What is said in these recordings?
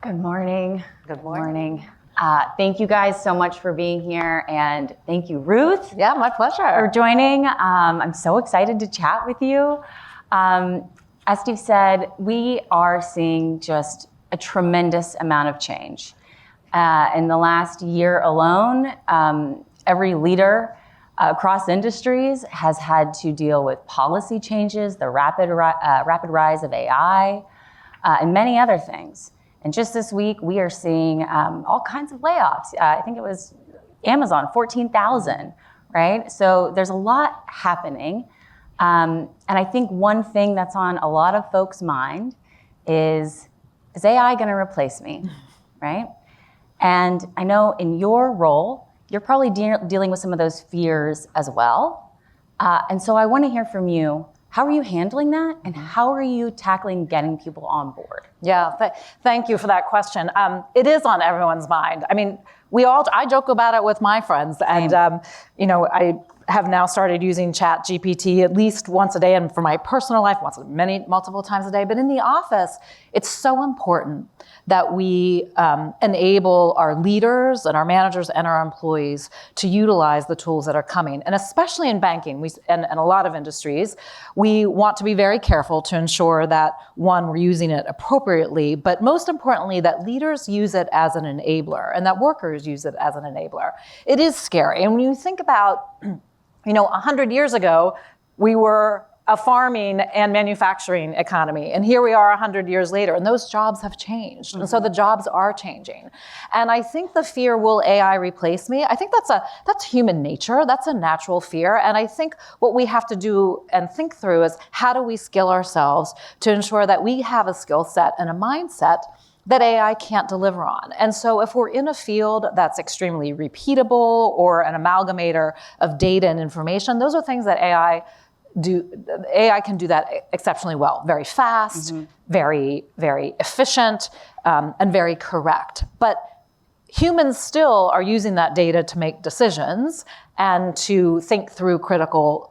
Good morning. Good morning. Thank you guys so much for being here, and thank you, Ruth. Yeah, my pleasure. For joining. I'm so excited to chat with you. As Steve said, we are seeing just a tremendous amount of change. In the last year alone, every leader across industries has had to deal with policy changes, the rapid rise of AI, and many other things. And just this week, we are seeing all kinds of layoffs. I think it was Amazon, 14,000, right? So there's a lot happening. And I think one thing that's on a lot of folks' mind is AI going to replace me, right? And I know in your role, you're probably dealing with some of those fears as well. And so I want to hear from you. How are you handling that? And how are you tackling getting people on board? Yeah, thank you for that question. It is on everyone's mind. I mean, I joke about it with my friends. And, I have now started using Chat GPT at least once a day, and for my personal life, multiple times a day. But in the office, it's so important that we enable our leaders and our managers and our employees to utilize the tools that are coming. And especially in banking and a lot of industries, we want to be very careful to ensure that, one, we're using it appropriately, but most importantly, that leaders use it as an enabler and that workers use it as an enabler. It is scary. And when you think about 100 years ago, we were a farming and manufacturing economy. And here we are 100 years later, and those jobs have changed. Mm-hmm. And so the jobs are changing. And I think the fear, will AI replace me? I think that's human nature. That's a natural fear. And I think what we have to do and think through is, how do we skill ourselves to ensure that we have a skill set and a mindset that AI can't deliver on. And so if we're in a field that's extremely repeatable or an amalgamator of data and information, those are things that AI can do that exceptionally well, very fast, mm-hmm. very, very efficient, and very correct. But humans still are using that data to make decisions and to think through critical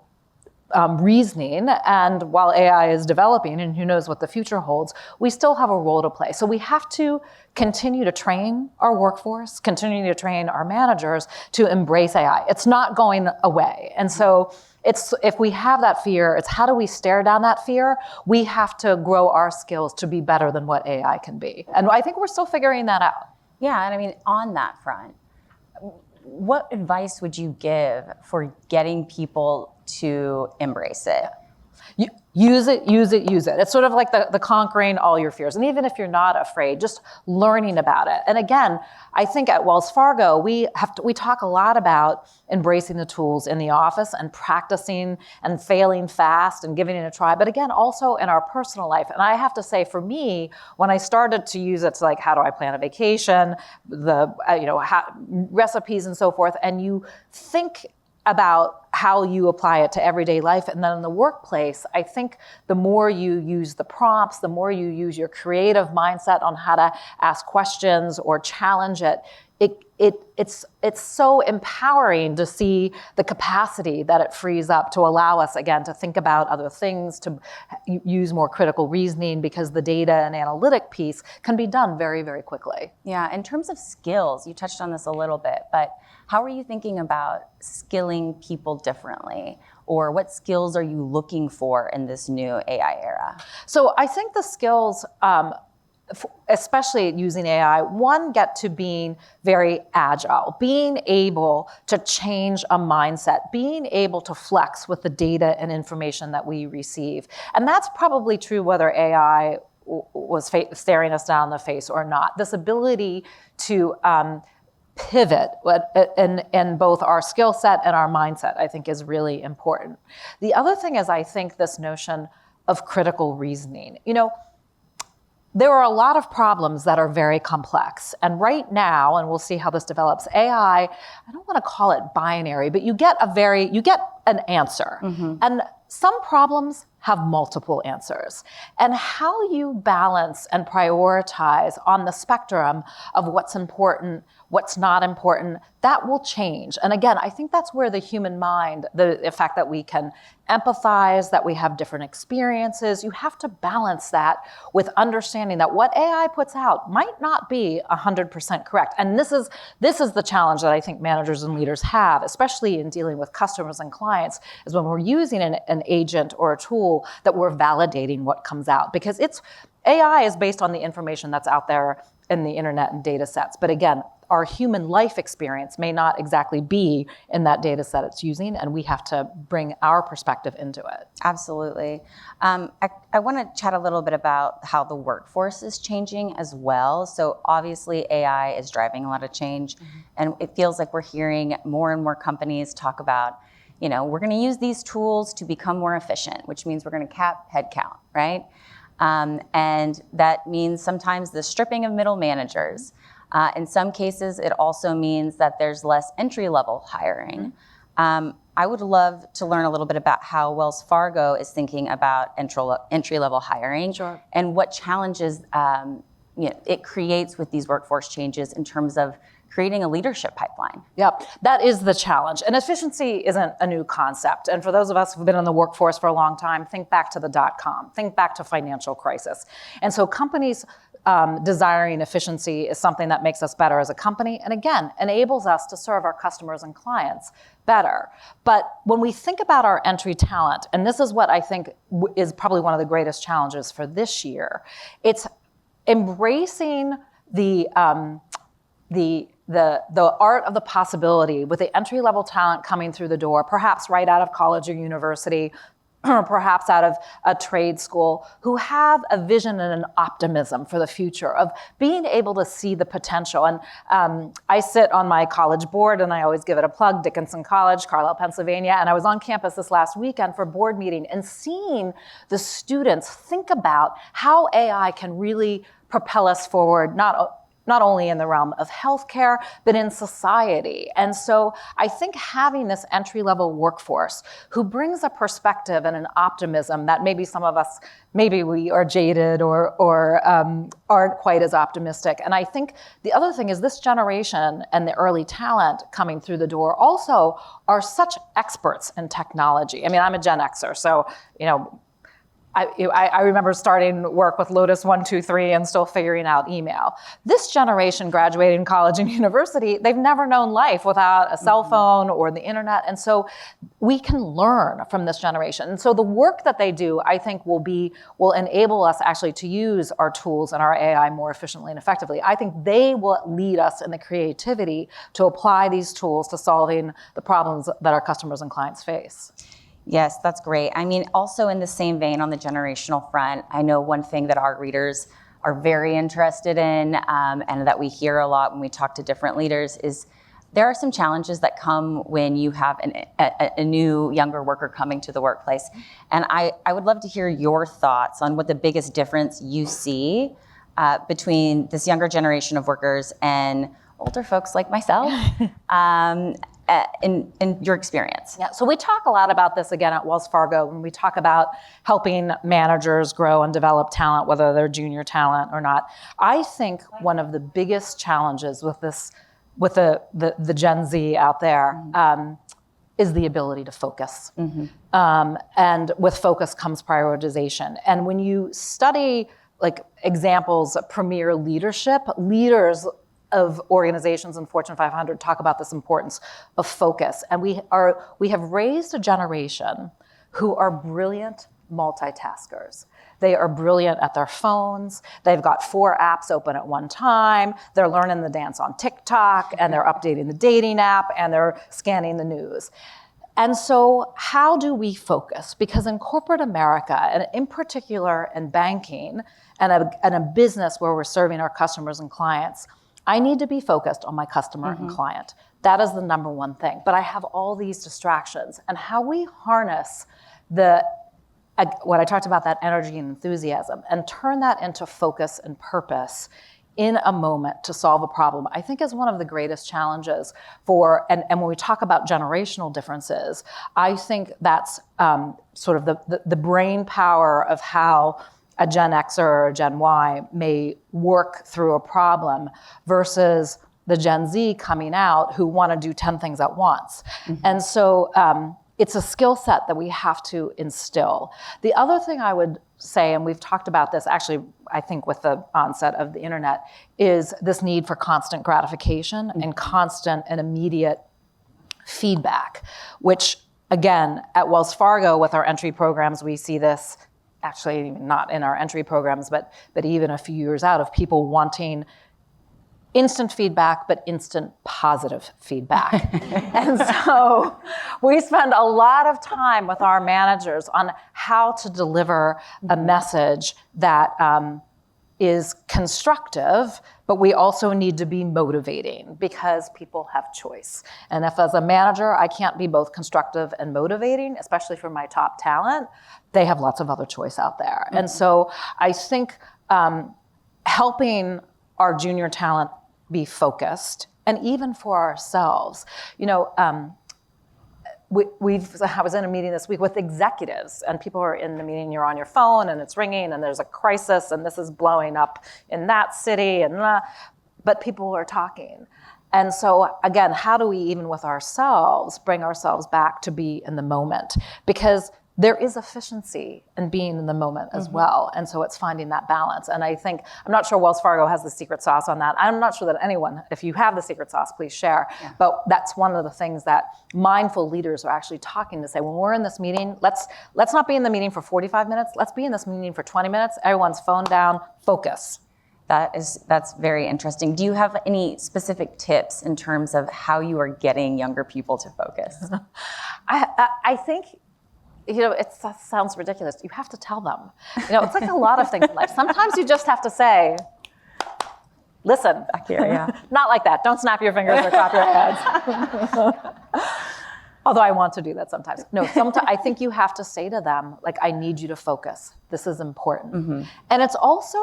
reasoning. And while AI is developing, and who knows what the future holds, we still have a role to play. So we have to continue to train our workforce, continue to train our managers to embrace AI. It's not going away. And so if we have that fear, it's how do we stare down that fear? We have to grow our skills to be better than what AI can be. And I think we're still figuring that out. Yeah, and I mean, on that front, what advice would you give for getting people to embrace it? Use it. It's sort of like the conquering all your fears. And even if you're not afraid, just learning about it. And again, I think at Wells Fargo, we talk a lot about embracing the tools in the office and practicing and failing fast and giving it a try. But again, also in our personal life. And I have to say, for me, when I started to use it, it's like, how do I plan a vacation, recipes and so forth. And you think about how you apply it to everyday life. And then in the workplace, I think the more you use the prompts, the more you use your creative mindset on how to ask questions or challenge it, it's so empowering to see the capacity that it frees up to allow us, again, to think about other things, to use more critical reasoning, because the data and analytic piece can be done very, very quickly. Yeah, in terms of skills, you touched on this a little bit, but how are you thinking about skilling people differently? Or what skills are you looking for in this new AI era? So I think the skills, especially using AI, one, get to being very agile, being able to change a mindset, being able to flex with the data and information that we receive. And that's probably true whether AI was staring us down the face or not. This ability to pivot in both our skill set and our mindset, I think, is really important. The other thing is, I think, this notion of critical reasoning. There are a lot of problems that are very complex. And right now, and we'll see how this develops, AI, I don't want to call it binary, but you get an answer. Mm-hmm. And some problems have multiple answers. And how you balance and prioritize on the spectrum of what's important, what's not important, that will change. And again, I think that's where the human mind, the fact that we can empathize, that we have different experiences, you have to balance that with understanding that what AI puts out might not be 100% correct. And this is the challenge that I think managers and leaders have, especially in dealing with customers and clients, is when we're using an agent or a tool that we're validating what comes out. Because AI is based on the information that's out there in the internet and data sets. But again, our human life experience may not exactly be in that data set it's using, and we have to bring our perspective into it. Absolutely. I want to chat a little bit about how the workforce is changing as well. So obviously AI is driving a lot of change, and it feels like we're hearing more and more companies talk about, we're going to use these tools to become more efficient, which means we're going to cap headcount, right? And that means sometimes the stripping of middle managers. In some cases, it also means that there's less entry-level hiring. I would love to learn a little bit about how Wells Fargo is thinking about entry-level hiring. Sure. And what challenges it creates with these workforce changes in terms of creating a leadership pipeline. Yep, that is the challenge. And efficiency isn't a new concept. And for those of us who've been in the workforce for a long time, think back to the .com, think back to financial crisis. And so companies desiring efficiency is something that makes us better as a company, and again, enables us to serve our customers and clients better. But when we think about our entry talent, and this is what I think is probably one of the greatest challenges for this year, it's embracing the art of the possibility with the entry-level talent coming through the door, perhaps right out of college or university, or perhaps out of a trade school, who have a vision and an optimism for the future of being able to see the potential. And I sit on my college board, and I always give it a plug, Dickinson College, Carlisle, Pennsylvania, and I was on campus this last weekend for board meeting and seeing the students think about how AI can really propel us forward, not only in the realm of healthcare, but in society. And so I think having this entry-level workforce who brings a perspective and an optimism that maybe some of us, maybe we are jaded or aren't quite as optimistic. And I think the other thing is this generation and the early talent coming through the door also are such experts in technology. I mean, I'm a Gen Xer, so, I remember starting work with Lotus 1-2-3 and still figuring out email. This generation graduating college and university, they've never known life without a cell phone or the internet. And so we can learn from this generation. And so the work that they do, I think, will enable us actually to use our tools and our AI more efficiently and effectively. I think they will lead us in the creativity to apply these tools to solving the problems that our customers and clients face. Yes, that's great. I mean, also in the same vein on the generational front, I know one thing that our readers are very interested in and that we hear a lot when we talk to different leaders is there are some challenges that come when you have a new younger worker coming to the workplace. And I would love to hear your thoughts on what the biggest difference you see between this younger generation of workers and older folks like myself. In your experience? Yeah, so we talk a lot about this again at Wells Fargo when we talk about helping managers grow and develop talent, whether they're junior talent or not. I think one of the biggest challenges with the Gen Z out there is the ability to focus. And with focus comes prioritization. And when you study like examples of premier leadership, leaders of organizations in Fortune 500 talk about this importance of focus. And we have raised a generation who are brilliant multitaskers. They are brilliant at their phones. They've got 4 apps open at one time. They're learning the dance on TikTok, and they're updating the dating app, and they're scanning the news. And so how do we focus? Because in corporate America, and in particular in banking and a business where we're serving our customers and clients, I need to be focused on my customer and client. That is the number one thing. But I have all these distractions. And how we harness what I talked about, that energy and enthusiasm, and turn that into focus and purpose in a moment to solve a problem, I think is one of the greatest challenges and when we talk about generational differences, I think that's sort of the brain power of how a Gen Xer or a Gen Y may work through a problem versus the Gen Z coming out who want to do 10 things at once. And so it's a skill set that we have to instill. The other thing I would say, and we've talked about this actually, I think with the onset of the internet, is this need for constant gratification and constant and immediate feedback, which again, at Wells Fargo with our entry programs, we see this actually not in our entry programs, but even a few years out of people wanting instant feedback, but instant positive feedback. And so we spend a lot of time with our managers on how to deliver a message that is constructive, but we also need to be motivating because people have choice. And if as a manager, I can't be both constructive and motivating, especially for my top talent, they have lots of other choice out there. And so I think helping our junior talent be focused, and even for ourselves. You know, I was in a meeting this week with executives, and people are in the meeting, you're on your phone, and it's ringing, and there's a crisis, and this is blowing up in that city, but people are talking. And so, again, how do we, even with ourselves, bring ourselves back to be in the moment? Because there is efficiency in being in the moment as well. And so it's finding that balance. And I think, I'm not sure Wells Fargo has the secret sauce on that. I'm not sure that anyone, if you have the secret sauce, please share. Yeah. But that's one of the things that mindful leaders are actually talking to say, when we're in this meeting, let's not be in the meeting for 45 minutes, let's be in this meeting for 20 minutes, everyone's phone down, focus. That's very interesting. Do you have any specific tips in terms of how you are getting younger people to focus? I think, you know, it sounds ridiculous. You have to tell them. You know, it's like a lot of things in life. Sometimes you just have to say, listen. Back here, yeah. Not like that. Don't snap your fingers or clap your hands. Although I want to do that sometimes. No, I think you have to say to them, like, I need you to focus. This is important. And it's also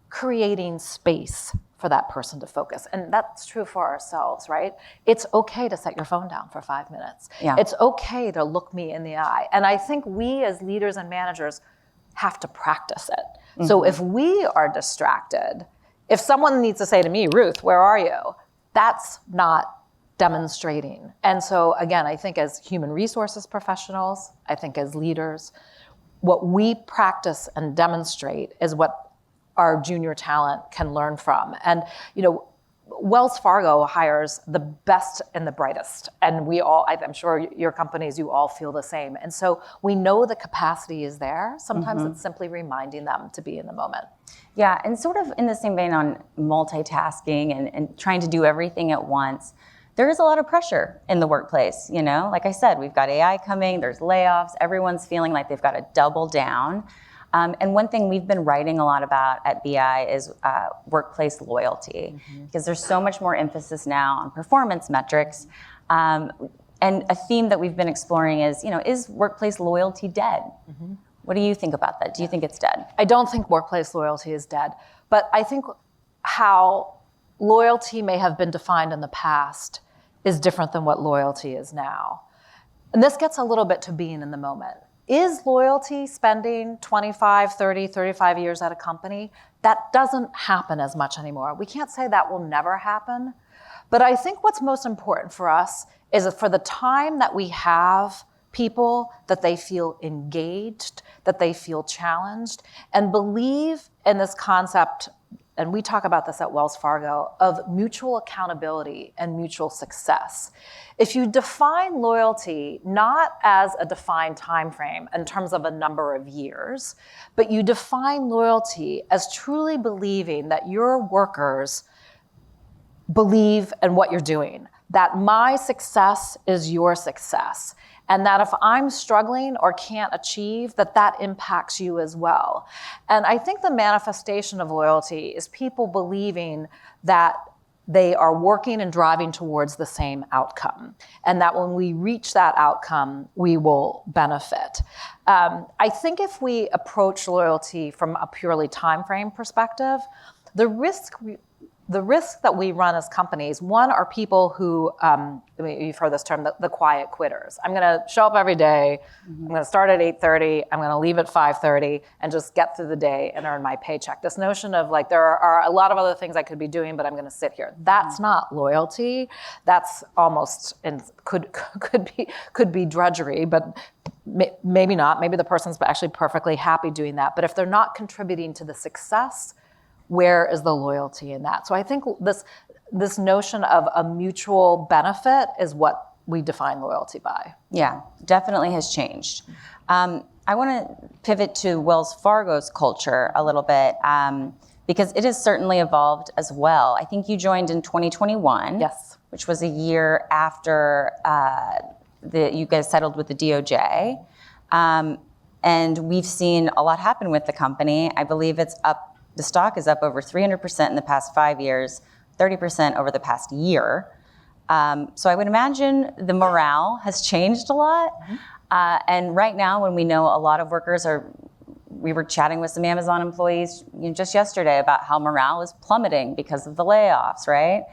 creating space for that person to focus. And that's true for ourselves, right? It's okay to set your phone down for 5 minutes. Yeah. It's okay to look me in the eye. And I think we as leaders and managers have to practice it. So if we are distracted, if someone needs to say to me, Ruth, where are you? That's not demonstrating. And so again, I think as human resources professionals, I think as leaders, what we practice and demonstrate is what our junior talent can learn from. And, you know, Wells Fargo hires the best and the brightest. And we all, I'm sure your companies, you all feel the same. And so we know the capacity is there. Sometimes it's simply reminding them to be in the moment. Yeah, and sort of in the same vein on multitasking and trying to do everything at once, there is a lot of pressure in the workplace, you know? Like I said, we've got AI coming, there's layoffs, everyone's feeling like they've got to double down. And one thing we've been writing a lot about at BI is workplace loyalty, because there's so much more emphasis now on performance metrics. And a theme that we've been exploring is, you know, is workplace loyalty dead? What do you think about that? Do you think it's dead? I don't think workplace loyalty is dead, but I think how loyalty may have been defined in the past is different than what loyalty is now. And this gets a little bit to being in the moment. Is loyalty spending 25, 30, 35 years at a company? That doesn't happen as much anymore. We can't say that will never happen. But I think what's most important for us is that for the time that we have people, that they feel engaged, that they feel challenged, and believe in this concept, and we talk about this at Wells Fargo, of mutual accountability and mutual success. If you define loyalty not as a defined time frame in terms of a number of years, but you define loyalty as truly believing that your workers believe in what you're doing, that my success is your success, and that if I'm struggling or can't achieve, that impacts you as well. And I think the manifestation of loyalty is people believing that they are working and driving towards the same outcome, and that when we reach that outcome, we will benefit. I think if we approach loyalty from a purely time frame perspective, The risk that we run as companies, one, are people who, you've heard this term, the quiet quitters. I'm going to show up every day. I'm going to start at 8:30. I'm going to leave at 5:30 and just get through the day and earn my paycheck. This notion of like, there are a lot of other things I could be doing, but I'm going to sit here. That's not loyalty. That's almost, and could be drudgery, but maybe not. Maybe the person's actually perfectly happy doing that. But if they're not contributing to the success, where is the loyalty in that? So I think this notion of a mutual benefit is what we define loyalty by. Yeah, definitely has changed. I want to pivot to Wells Fargo's culture a little bit because it has certainly evolved as well. I think you joined in 2021, yes, which was a year after you guys settled with the DOJ. And we've seen a lot happen with the company. I believe it's up. The stock is up over 300% in the past 5 years, 30% over the past year. So I would imagine the morale has changed a lot. And right now, when we know a lot of workers we were chatting with some Amazon employees just yesterday about how morale is plummeting because of the layoffs, right?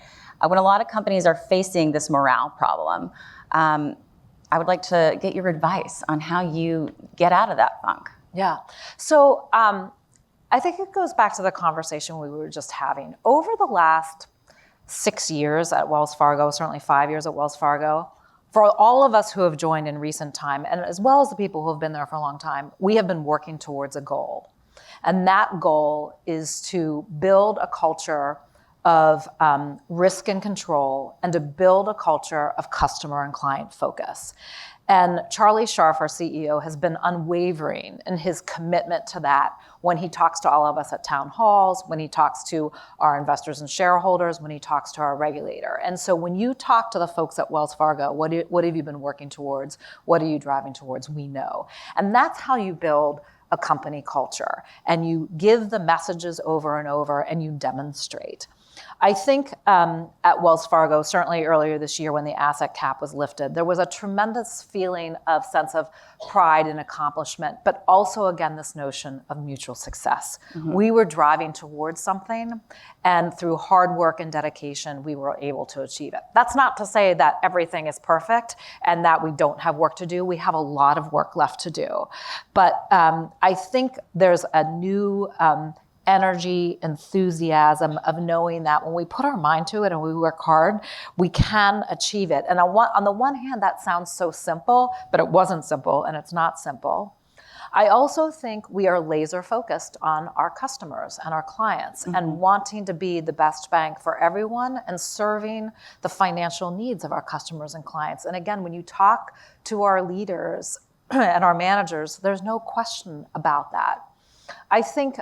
When a lot of companies are facing this morale problem, I would like to get your advice on how you get out of that funk. Yeah. So, I think it goes back to the conversation we were just having. Over the last 6 years at Wells Fargo, certainly 5 years at Wells Fargo, for all of us who have joined in recent time, and as well as the people who have been there for a long time, we have been working towards a goal. And that goal is to build a culture of risk and control, and to build a culture of customer and client focus. And Charlie Scharf, our CEO, has been unwavering in his commitment to that when he talks to all of us at town halls, when he talks to our investors and shareholders, when he talks to our regulator. And so when you talk to the folks at Wells Fargo, what have you been working towards? What are you driving towards? We know. And that's how you build a company culture. And you give the messages over and over, and you demonstrate. I think at Wells Fargo, certainly earlier this year when the asset cap was lifted, there was a tremendous feeling of sense of pride and accomplishment, but also, again, this notion of mutual success. We were driving towards something, and through hard work and dedication, we were able to achieve it. That's not to say that everything is perfect and that we don't have work to do. We have a lot of work left to do. But I think there's a new energy, enthusiasm of knowing that when we put our mind to it and we work hard, we can achieve it. And on the one hand, that sounds so simple, but it wasn't simple, and it's not simple. I also think we are laser focused on our customers and our clients and wanting to be the best bank for everyone and serving the financial needs of our customers and clients. And again, when you talk to our leaders and our managers, there's no question about that. I think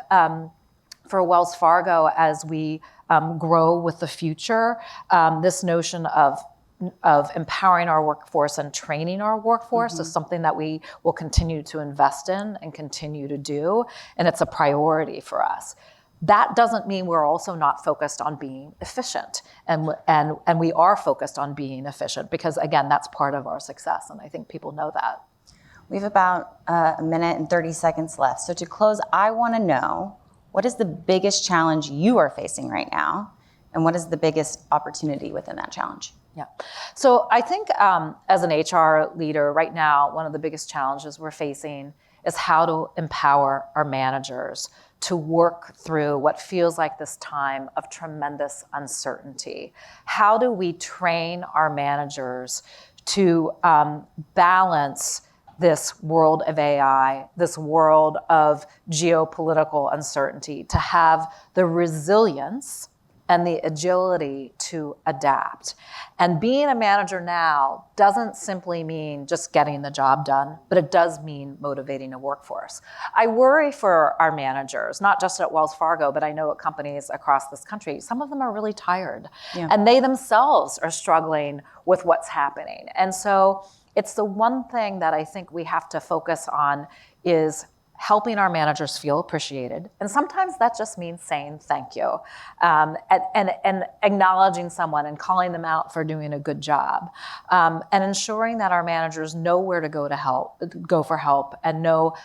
for Wells Fargo, as we grow with the future, this notion of empowering our workforce and training our workforce is something that we will continue to invest in and continue to do, and it's a priority for us. That doesn't mean we're also not focused on being efficient, and we are focused on being efficient because, again, that's part of our success, and I think people know that. We have about a minute and 30 seconds left. So to close, I want to know, what is the biggest challenge you are facing right now? And what is the biggest opportunity within that challenge? Yeah. So I think as an HR leader right now, one of the biggest challenges we're facing is how to empower our managers to work through what feels like this time of tremendous uncertainty. How do we train our managers to balance this world of AI, this world of geopolitical uncertainty, to have the resilience and the agility to adapt. And being a manager now doesn't simply mean just getting the job done, but it does mean motivating a workforce. I worry for our managers, not just at Wells Fargo, but I know at companies across this country. Some of them are really tired, and they themselves are struggling with what's happening. And so it's the one thing that I think we have to focus on is helping our managers feel appreciated. And sometimes that just means saying thank you, and acknowledging someone and calling them out for doing a good job, and ensuring that our managers know where to go for help, and know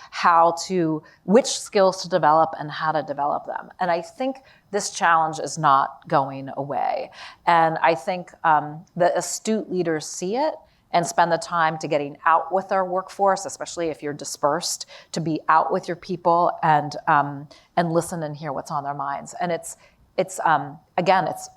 which skills to develop and how to develop them. And I think this challenge is not going away. And I think the astute leaders see it and spend the time to getting out with our workforce, especially if you're dispersed, to be out with your people and listen and hear what's on their minds. And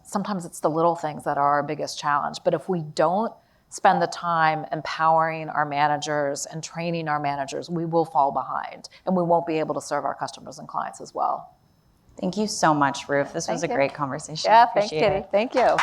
sometimes it's the little things that are our biggest challenge. But if we don't spend the time empowering our managers and training our managers, we will fall behind and we won't be able to serve our customers and clients as well. Thank you so much, Ruth. This was a great conversation. Yeah, thanks, Cadie. Thank you.